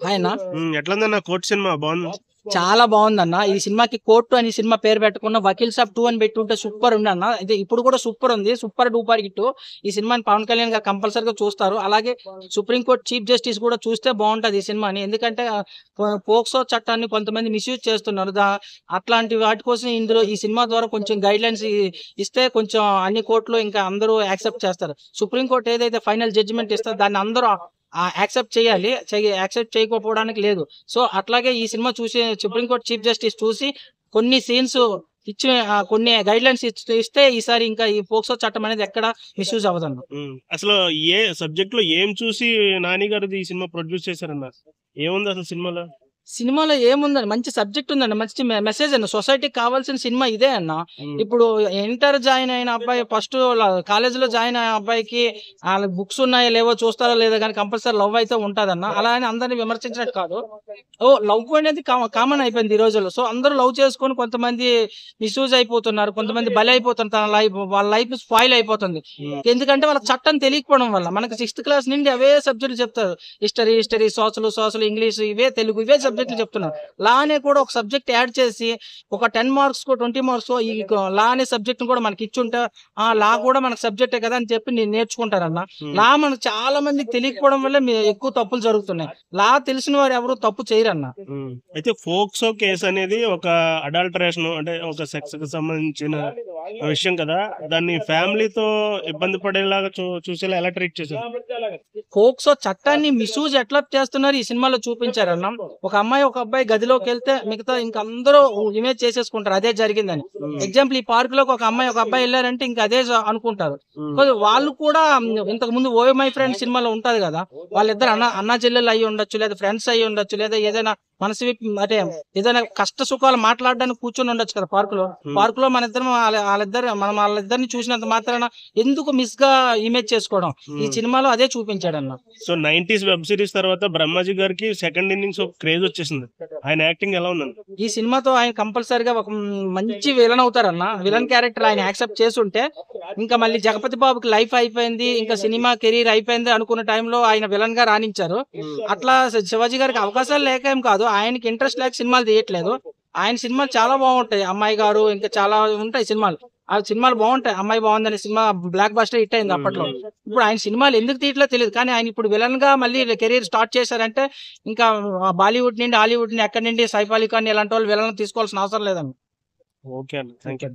ఆయన ఎట్లుందన్న court cinema బాగుంది? చాలా బాగుందన్న. ఈ సినిమాకి కోర్టు అని సినిమా పేరు పెట్టుకున్న వకీల్ సాబ్ 2 అని పెట్టి ఉంటే సూపర్ ఉంది అన్న. ఇది ఇప్పుడు కూడా సూపర్ ఉంది, సూపర్ డూపర్ హిట్. ఈ సినిమాని పవన్ కళ్యాణ్ గారు కంపల్సరీగా చూస్తారు. అలాగే సుప్రీంకోర్టు చీఫ్ జస్టిస్ కూడా చూస్తే బాగుంటది ఈ సినిమాని. ఎందుకంటే పోక్సో చట్టాన్ని కొంతమంది మిస్యూజ్ చేస్తున్నారు. అట్లాంటి వాటి కోసం ఇందులో ఈ సినిమా ద్వారా కొంచెం గైడ్ లైన్స్ ఇస్తే కొంచెం అన్ని కోర్టులు ఇంకా అందరూ యాక్సెప్ట్ చేస్తారు. సుప్రీంకోర్టు ఏదైతే ఫైనల్ జడ్జిమెంట్ ఇస్తారో దాన్ని అందరూ యాక్సెప్ట్ చేయాలి. యాక్సెప్ట్ చేయకపోవడానికి లేదు. సో అట్లాగే ఈ సినిమా చూసి సుప్రీంకోర్టు చీఫ్ జస్టిస్ చూసి కొన్ని సీన్స్ ఇచ్చి కొన్ని గైడ్ లైన్స్ ఇస్తే ఈసారి ఇంకా ఈ పోక్సో చట్టం అనేది ఎక్కడ మిస్యూజ్ అవ్వదన్న. అసలు ఏ సబ్జెక్ట్ లో ఏం చూసి నాని గారు ఈ సినిమా ప్రొడ్యూస్ చేశారన్న? ఏముంది అసలు సినిమాలో? సినిమాలో ఏముందండి, మంచి సబ్జెక్ట్ ఉందండి, మంచి మెసేజ్ అన్న. సొసైటీకి కావాల్సిన సినిమా ఇదే అన్న. ఇప్పుడు ఇంటర్ జాయిన్ అయిన అబ్బాయి ఫస్ట్ కాలేజీలో జాయిన్ అయిన అబ్బాయికి వాళ్ళకి బుక్స్ ఉన్నాయో లేవో చూస్తారో లేదో కానీ కంపల్సరీ లవ్ అయితే ఉంటదన్న. అలా అని అందరినీ విమర్శించినట్టు కాదు. లవ్ అనేది కామన్ అయిపోయింది ఈ రోజుల్లో. సో అందరూ లవ్ చేసుకొని కొంతమంది మిస్యూజ్ అయిపోతున్నారు, కొంతమంది బలి అయిపోతున్నారు. తన లైఫ్ వాళ్ళ లైఫ్ స్పాయిల్ అయిపోతుంది. ఎందుకంటే వాళ్ళ చట్టం తెలియకపోవడం వల్ల. మనకి 6th క్లాస్ నుండి అవే సబ్జెక్టులు చెప్తారు. హిస్టరీ, సోషల్, ఇంగ్లీష్, ఇవే తెలుగు, ఇవే సబ్జెక్టులు చెప్తున్నారు. లా అనే కూడా ఒక సబ్జెక్ట్ యాడ్ చేసి ఒక 10 మార్క్స్ 20 మార్క్స్ ఈ లా అనే సబ్జెక్ట్ కూడా మనకి ఇచ్చుంటే లా కూడా మనకు సబ్జెక్టే కదా అని చెప్పి నేను నేర్చుకుంటారన్న. లా మనకు చాలా మందికి తెలియకపోవడం వల్ల ఎక్కువ తప్పులు జరుగుతున్నాయి. లా తెలిసిన వారు ఎవరు తప్పు చేయరన్న. అయితే ఫోక్సో కేసు అనేది ఒక అడల్టరేషన్ అంటే ఒక సెక్స్ కి సంబంధించిన విషయం కదా, దాన్ని ఫ్యామిలీతో ఇబ్బంది పడేలాగా చూసేలా ఎలా ట్రీట్ చేశారు? ఫోక్సో చట్టాన్ని మిస్యూజ్ ఎట్లా చేస్తున్నారు ఈ సినిమాలో చూపించారన్న. ఒక అమ్మాయి ఒక అబ్బాయి గదిలోకి వెళ్తే మిగతా ఇంకా అందరూ ఇమేజ్ చేసేసుకుంటారు అదే జరిగిందని. ఎగ్జాంపుల్ ఈ పార్క్ లోకి ఒక అమ్మాయి ఒక అబ్బాయి వెళ్ళారంటే ఇంకా అదే అనుకుంటారు. వాళ్ళు కూడా ఇంతకు ముందు ఓ మై ఫ్రెండ్ సినిమాలో ఉంటది కదా, వాళ్ళిద్దరు అన్నా చెల్లెలు అయ్యి ఉండొచ్చు, లేదా ఫ్రెండ్స్ అయ్యి ఉండొచ్చు, లేదా ఏదైనా మనసు అంటే ఏదైనా కష్ట సుఖాలు మాట్లాడడానికి కూర్చొని ఉండొచ్చు కదా పార్క్ లో మన ఇద్దరం వాళ్ళిద్దరిని చూసినంత మాత్రాన ఎందుకు మిస్ గా ఇమేజ్ చేసుకోవడం. ఈ సినిమాలో అదే చూపించాడన్న. సో 90s వెబ్ సిరీస్ తర్వాత బ్రహ్మాజీ గారికి సెకండ్ ఇన్నింగ్స్ ఒక క్రేజ్ వచ్చేసింది. ఆయన యాక్టింగ్ ఎలా ఉందండి? ఈ సినిమాతో ఆయన కంపల్సరిగా ఒక మంచి విలన్ అవుతారన్న. విలన్ క్యారెక్టర్ ఆయన యాక్సెప్ట్ చేసుంటే ఇంకా మళ్ళీ జగపతి బాబుకి లైఫ్ అయిపోయింది, ఇంకా సినిమా కెరీర్ అయిపోయింది అనుకున్న టైంలో ఆయన విలన్ గా రాణించారు. అట్లా శివాజీ గారికి అవకాశాలు లేక ఏం కాదు, ఆయనకి ఇంట్రెస్ట్ లేక సినిమాలు తీయట్లేదు. ఆయన సినిమాలు చాలా బాగుంటాయి. అమ్మాయి గారు ఇంకా చాలా ఉంటాయి సినిమాలు. ఆ సినిమాలు బాగుంటాయి. అమ్మాయి బాగుందనే సినిమా బ్లాక్ బస్టర్ హిట్ అయింది అప్పట్లో. ఇప్పుడు ఆయన సినిమాలు ఎందుకు తీయట్లేదు తెలియదు, కానీ ఆయన ఇప్పుడు విలన్ గా మళ్ళీ కెరీర్ స్టార్ట్ చేశారంటే ఇంకా బాలీవుడ్ నుండి హాలీవుడ్ నుండి ఎక్కడి నుండి సైఫ్ అలీ ఖాన్ ఇలాంటి వాళ్ళు విలన్ తీసుకోవాల్సిన అవసరం లేదండి. ఓకే అండి, థ్యాంక్ యూ.